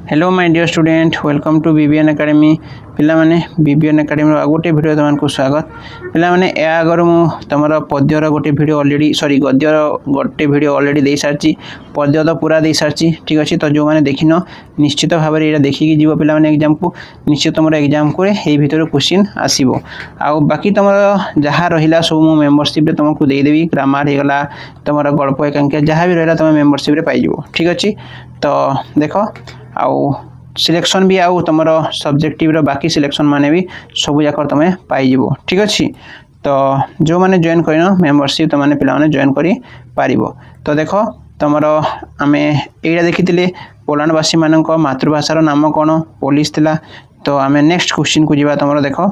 Hello my dear student welcome to BBN academy पिला माने BBN academy गोटे video तुमको स्वागत पिला माने या आगर मु तमरा पद्यर गोटे वीडियो ऑलरेडी सॉरी गद्यर गोटे वीडियो ऑलरेडी दे सारची पद्य तो पूरा दे सारची ठीक अछि तो जो माने देखिनो निश्चित भाव रे एटा देखि कि जीव पिला माने एग्जाम को निश्चित तमरा एग्जाम को ए भीतर क्वेश्चन आसीबो आ बाकी तमरा जहा रहिला सब मु मेंबरशिप रे तुमको दे देबी ग्रामर हे गला तमरा गल्प एकांक जहा भी रहला तुम मेंबरशिप रे पाई जीवो ठीक अछि तो देखो आउ सिलेक्शन भी आउ तुम सब्जेक्टिव रो बाकी सिलेक्शन माने भी सब जाकर तुम पाई जीवो ठीक अछि तो जो माने जॉइन करिनो मेंबरशिप तो माने पिला माने जॉइन करी पारिबो तो देखो तमरो आमे एटा देखितिले पोलैंडवासी मानक मातृभाषार नाम कोन पोलिश थिला तो आमे नेक्स्ट क्वेश्चन को जीवा तमरो देखो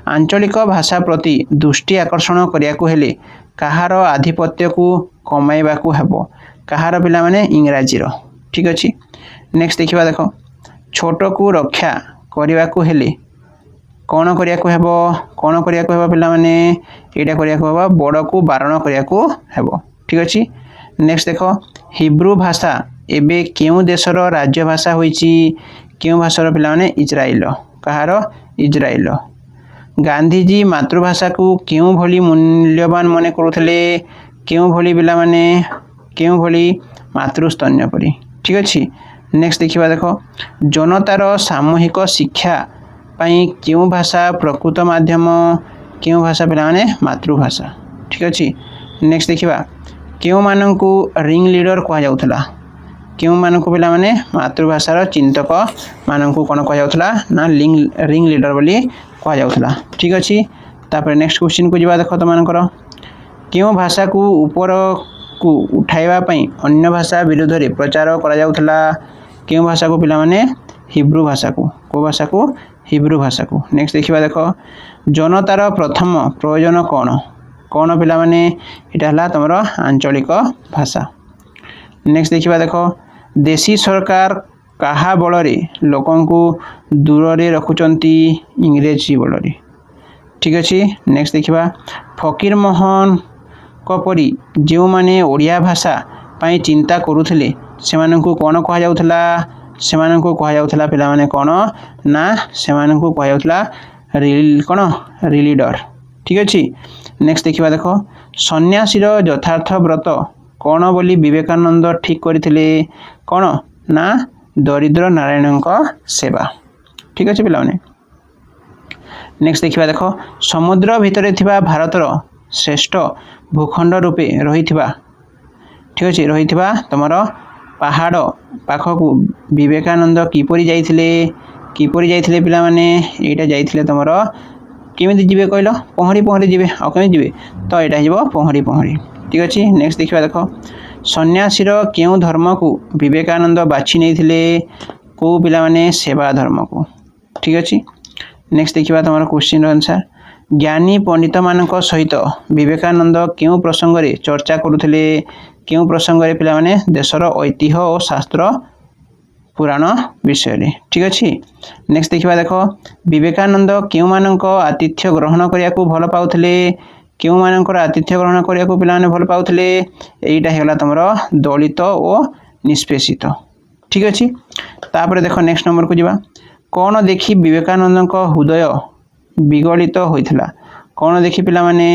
आंचलिक भाषा प्रति दृष्टि आकर्षण करिया को हेले कहार आधिपत्य को कमाइबा को हेबो कहार पिला माने इंग्रजी रो ठीक अछि नेक्स्ट देखिबा देखो छोट को रक्षा करिया को हेले कोन करिया को हेबो कोन करिया को हेबो पिला माने एटा करिया को हेबो बड़ को बारण करिया को हेबो ठीक अछि नेक्स्ट देखो हिब्रू भाषा एबे केउ देशर राज्य भाषा होईची केउ भाषार पिला माने इजराइल कहार इजराइल गांधी जी मातृभाषा को केउ भली मूल्यवान माने करूथले केउ भली पिला माने केउ भली मातृस्तन्य परी ठीक अछि नेक्स्ट देखिबा देखो जनतार सामूहिक शिक्षा पई केउ भाषा प्रकृत माध्यम केउ भाषा पिला माने मातृभाषा ठीक अछि नेक्स्ट देखिबा केउ माननकु रिंग लीडर कहा जाउथला केउ माननकु पिला माने मातृभाषार चिंतक माननकु कोन कहा जाउथला ना रिंग लीडर बोली कहा जाउथला ठीक अछि तापर नेक्स्ट क्वेश्चन को जिबा देखो त मानकर केउ भाषा को ऊपर को उठाइबा पई अन्य भाषा विरुद्ध रे प्रचार करा जाउथला केउ भाषा को पिला माने हिब्रू भाषा को भाषा को हिब्रू भाषा को नेक्स्ट देखिबा देखो जनतार प्रथम प्रयोजन कोन कोन पिला माने एटा हला तमरो आंचलिक भाषा नेक्स्ट देखिबा देखो देशी सरकार काहा बल रे लोकन को दूर रे रखुचंती इंग्रेजी बल रे ठीक अछि नेक्स्ट देखिबा फकीर मोहन कपरी जो माने ओडिया भाषा पई चिंता करूथले सेमानकु कोन कहा जाउथला सेमानकु कहा जाउथला पिला माने कोन ना सेमानकु कहा जाउथला लीडर ठीक अछि नेक्स्ट देखिबा देखो सन्यासीर यथार्थ व्रत कोन बोली विवेकानंद ठीक करथिले कोन ना दरिद्र नारायणक सेवा ठीक अछि पिला माने नेक्स्ट देखिबा देखो समुद्र भितरे थिबा भारतर श्रेष्ठ भूखंड रूपे रहिथिबा ठीक अछि रहिथिबा तमरो पहाड़ पाखकु विवेकानंद किपरि जाइथिले पिला माने एटा जाइथिले तमरो केमिति जिवे कहलो पहरी जिवे आ केमि जिवे तो एटा हिबो पहरी ठीक अछि नेक्स्ट देखिबा देखो सन्यासीर केउ धर्म को विवेकानंद बाछि नैथिले को पिला माने सेवा धर्म को ठीक अछि नेक्स्ट देखिबा तमरो क्वेश्चन आंसर ज्ञानी पंडित मानक सहित विवेकानंद केउ प्रसंग रे चर्चा करूथले केउ प्रसंग रे पिला माने देशर ऐतिह्य और शास्त्र पुराण विषय रे ठीक अछि नेक्स्ट देखिबा देखो विवेकानंद केउ मानक आतिथ्य ग्रहण करिया को भल पाउथले केउ मानकर आतिथ्य ग्रहण करिया को पिला माने भल पाउथले एटा हेला तमरो दलित और निष्पेषित ठीक अछि तापर देखो नेक्स्ट नंबर को जिबा कोन देखि विवेकानंद को हृदय विगलित होइथिला कोन देखि पिला माने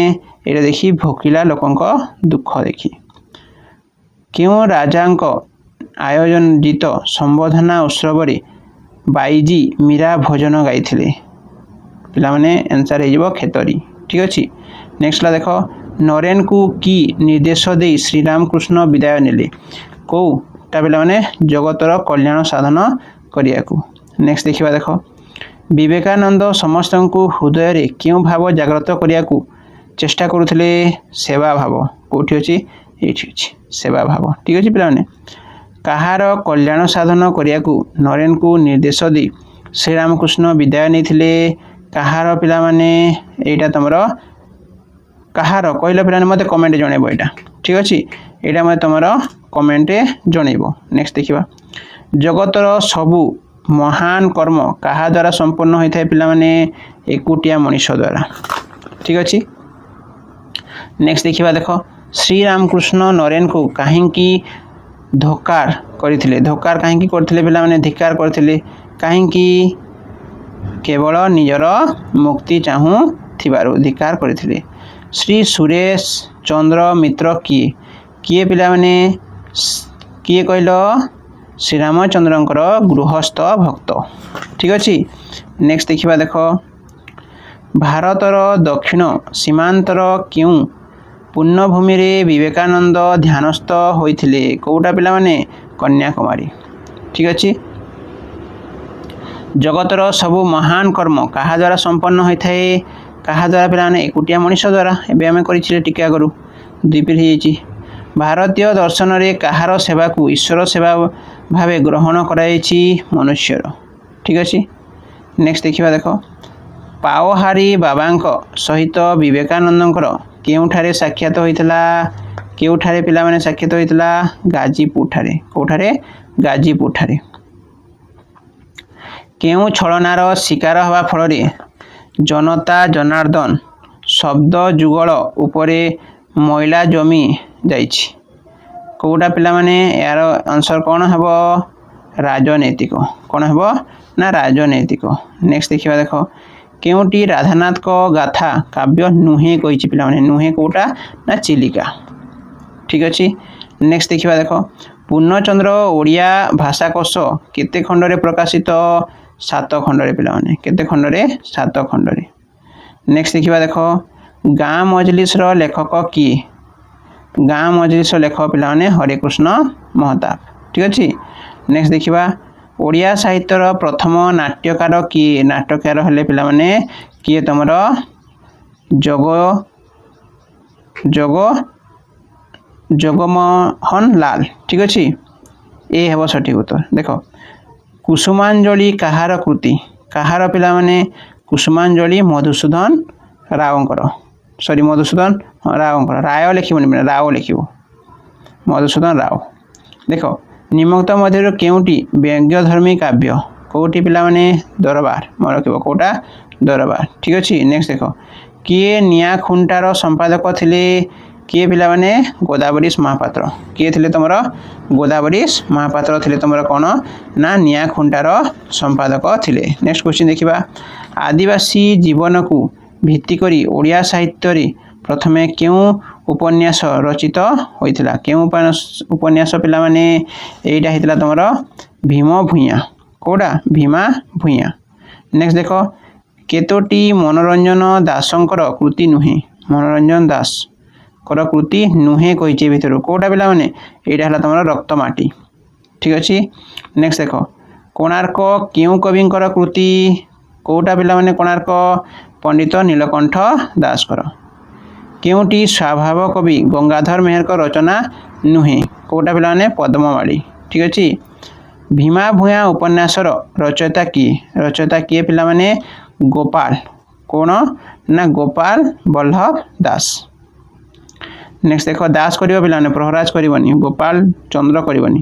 एटा देखि भोकिला लोकंक दुख देखि केउ राजांक आयोजन जीत संबोधना उत्सव रे बाईजी मीरा भजन गाइथिले पिला माने आंसर हे जिवो खेतरी ठीक अछि नेक्स्ट ला देखो नरेन को की निर्देश दे श्री राम कृष्ण विदाय नेले को ता पिला माने जगतर कल्याण साधन करिया को नेक्स्ट देखिबा देखो विवेकानंद समस्त को हृदय रे केउ भाव जागृत करिया को चेष्टा करूथले सेवा भाव कोठी अछि एठी अछि सेवा भाव ठीक अछि पिला माने कहार कल्याण साधन करिया को नरेन को निर्देश दे श्री राम कृष्ण विदाय नैथिले कहार पिला माने एटा तमरो कहार कहला पिला माने मते कमेंट जणैबो एटा ठीक अछि एटा मते तमरो कमेंट जणैबो नेक्स्ट देखिबा जगतर सबु महान कर्म कहा द्वारा संपन्न होइथाय पिला माने एकुटिया मनुष्य द्वारा ठीक अछि नेक्स्ट देखिबा देखो श्री राम कृष्ण नरेन को काहेकि ଧୋକାର କରିଥିଲେ। ଧୋକାର କାହିଁକି କରିଥିଲେ ପିଲାମାନେ? ଧିକାର କରିଥିଲେ କାହିଁକି? କେବଳ ନିଜର ମୁକ୍ତି ଚାହୁଁଥିବାରୁ ଧିକାର କରିଥିଲେ। ଶ୍ରୀ ସୁରେଶ ଚନ୍ଦ୍ର ମିତ୍ର କିଏ? କିଏ ପିଲାମାନେ? କିଏ କହିଲ? ଶ୍ରୀରାମଚନ୍ଦ୍ରଙ୍କର ଗୃହସ୍ଥ ଭକ୍ତ। ଠିକ୍ ଅଛି। ନେକ୍ସଟ ଦେଖିବା ଦେଖ ଭାରତର ଦକ୍ଷିଣ ସୀମାନ୍ତର କେଉଁ ପୂର୍ଣ୍ଣଭୂମିରେ ବିବେକାନନ୍ଦ ଧ୍ୟାନସ୍ଥ ହୋଇଥିଲେ? କେଉଁଟା ପିଲାମାନେ? କନ୍ୟାକୁମାରୀ। ଠିକ୍ ଅଛି। ଜଗତର ସବୁ ମହାନ କର୍ମ କାହା ଦ୍ୱାରା ସମ୍ପନ୍ନ ହୋଇଥାଏ? କାହା ଦ୍ୱାରା ପିଲାମାନେ? ଏକୁଟିଆ ମଣିଷ ଦ୍ୱାରା। ଏବେ ଆମେ କରିଥିଲେ ଟିକେ ଆଗରୁ 2 ପିଢ଼ି ହେଇଛି। ଭାରତୀୟ ଦର୍ଶନରେ କାହାର ସେବାକୁ ଈଶ୍ୱର ସେବା ଭାବେ ଗ୍ରହଣ କରାଯାଇଛି? ମନୁଷ୍ୟର। ଠିକ୍ ଅଛି। ନେକ୍ସଟ ଦେଖିବା ଦେଖ ପାଓହାରୀ ବାବାଙ୍କ ସହିତ ବିବେକାନନ୍ଦଙ୍କର କେଉଁଠାରେ ସାକ୍ଷାତ ହୋଇଥିଲା? କେଉଁଠାରେ ପିଲାମାନେ ସାକ୍ଷାତ ହୋଇଥିଲା? ଗାଜିପୁରଠାରେ। କେଉଁଠାରେ? ଗାଜିପୁରଠାରେ। କେଉଁ ଛଳନାର ଶିକାର ହେବା ଫଳରେ ଜନତା ଜନାର୍ଦ୍ଦନ ଶବ୍ଦ ଯୁଗଳ ଉପରେ ମଇଳା ଜମି ଯାଇଛି? କେଉଁଟା ପିଲାମାନେ? ଏହାର ଆନ୍ସର କ'ଣ ହେବ? ରାଜନୈତିକ। କ'ଣ ହେବ? ନା ରାଜନୈତିକ। ନେକ୍ସଟ ଦେଖିବା ଦେଖ କେଉଁଟି ରାଧାନାଥଙ୍କ ଗାଥା କାବ୍ୟ ନୁହେଁ କହିଛି ପିଲାମାନେ? ନୁହେଁ କେଉଁଟା? ନା ଚିଲିକା। ଠିକ୍ ଅଛି। ନେକ୍ସଟ ଦେଖିବା ଦେଖ ପୂର୍ଣ୍ଣଚନ୍ଦ୍ର ଓଡ଼ିଆ ଭାଷାକୋଷ କେତେ ଖଣ୍ଡରେ ପ୍ରକାଶିତ? 7 ଖଣ୍ଡରେ ପିଲାମାନେ। କେତେ ଖଣ୍ଡରେ? 7 ଖଣ୍ଡରେ। ନେକ୍ସଟ ଦେଖିବା ଦେଖ ଗାଁ ମଜଲିସର ଲେଖକ କିଏ? ଗାଁ ମଜଲିସର ଲେଖକ ପିଲାମାନେ ହରେକୃଷ୍ଣ ମହତାବ। ଠିକ୍ ଅଛି। ନେକ୍ସଟ ଦେଖିବା ଓଡ଼ିଆ ସାହିତ୍ୟର ପ୍ରଥମ ନାଟ୍ୟକାର କିଏ? ନାଟ୍ୟକାର ହେଲେ ପିଲାମାନେ କିଏ? ତମର ଜଗମୋହନ ଲାଲ। ଠିକ୍ ଅଛି। ଏ ହେବ ସଠିକ୍ ଉତ୍ତର। ଦେଖ କୁସୁମାଞ୍ଜଳି କାହାର କୃତି? କାହାର ପିଲାମାନେ? କୁସୁମାଞ୍ଜଳି ମଧୁସୂଦନ ରାଓଙ୍କର। ମଧୁସୂଦନ ରାଓଙ୍କର। ରାୟ ଲେଖିବନି, ରାଓ ଲେଖିବ। ମଧୁସୂଦନ ରାଓ। ଦେଖ ନିମ୍ନୋକ୍ତ ମଧ୍ୟରୁ କେଉଁଟି ବ୍ୟଙ୍ଗଧର୍ମୀ କାବ୍ୟ? କେଉଁଟି ପିଲାମାନେ? ଦରବାର। ମନେ ରଖିବ କେଉଁଟା? ଦରବାର। ଠିକ୍ ଅଛି। ନେକ୍ସଟ ଦେଖ କିଏ ନିଆଁ ଖୁଣ୍ଟାର ସମ୍ପାଦକ ଥିଲେ? କିଏ ପିଲାମାନେ? ଗୋଦାବରୀଶ ମହାପାତ୍ର। କିଏ ଥିଲେ ତମର? ଗୋଦାବରୀଶ ମହାପାତ୍ର ଥିଲେ ତମର କ'ଣ? ନା ନିଆଁ ଖୁଣ୍ଟାର ସମ୍ପାଦକ ଥିଲେ। ନେକ୍ସଟ କ୍ୱେଶ୍ଚିନ୍ ଦେଖିବା ଆଦିବାସୀ ଜୀବନକୁ ଭିତ୍ତି କରି ଓଡ଼ିଆ ସାହିତ୍ୟରେ ପ୍ରଥମେ କେଉଁ ଉପନ୍ୟାସ ରଚିତ ହୋଇଥିଲା? କେଉଁ ଉପନ୍ୟାସ ପିଲାମାନେ? ଏଇଟା ହେଇଥିଲା ତମର ଭୀମ ଭୂୟାଁ। କେଉଁଟା? ଭୀମା ଭୂୟାଁ। ନେକ୍ସଟ ଦେଖ କେତୋଟି ମନୋରଞ୍ଜନ ଦାସଙ୍କର କୃତି ନୁହେଁ? ମନୋରଞ୍ଜନ ଦାସଙ୍କର କୃତି ନୁହେଁ କହିଛି ଭିତରୁ। କେଉଁଟା ପିଲାମାନେ? ଏଇଟା ହେଲା ତମର ରକ୍ତମାଟି। ଠିକ୍ ଅଛି। ନେକ୍ସଟ ଦେଖ କୋଣାର୍କ କେଉଁ କବିଙ୍କର କୃତି? କେଉଁଟା ପିଲାମାନେ? କୋଣାର୍କ ପଣ୍ଡିତ ନୀଳକଣ୍ଠ ଦାସଙ୍କର। କେଉଁଟି ସ୍ୱଭାବ କବି ଗଙ୍ଗାଧର ମେହେରଙ୍କ ରଚନା ନୁହେଁ? କେଉଁଟା ପିଲାମାନେ? ପଦ୍ମମାଳୀ। ଠିକ୍ ଅଛି। ଭୀମା ଭୂୟାଁ ଉପନ୍ୟାସର ରଚୟିତା କିଏ? ରଚୟିତା କିଏ ପିଲାମାନେ? ଗୋପାଳ। କ'ଣ? ନା ଗୋପାଳ ବଲ୍ଲଭ ଦାସ। ନେକ୍ସଟ ଦେଖ ଦାସ କରିବ ପିଲାମାନେ, ପ୍ରହରାଜ କରିବନି, ଗୋପାଳ ଚନ୍ଦ୍ର କରିବନି।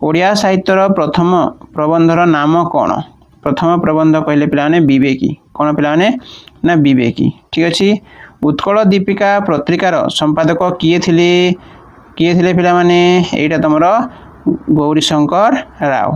ଓଡ଼ିଆ ସାହିତ୍ୟର ପ୍ରଥମ ପ୍ରବନ୍ଧର ନାମ କ'ଣ? ପ୍ରଥମ ପ୍ରବନ୍ଧ କହିଲେ ପିଲାମାନେ ବିବେକୀ। କ'ଣ ପିଲାମାନେ? ନା ବିବେକୀ। ଠିକ୍ ଅଛି। ଉତ୍କଳ ଦୀପିକା ପତ୍ରିକାର ସମ୍ପାଦକ କିଏ ଥିଲେ? କିଏ ଥିଲେ ପିଲାମାନେ? ଏଇଟା ତମର ଗୌରୀଶଙ୍କର ରାଓ।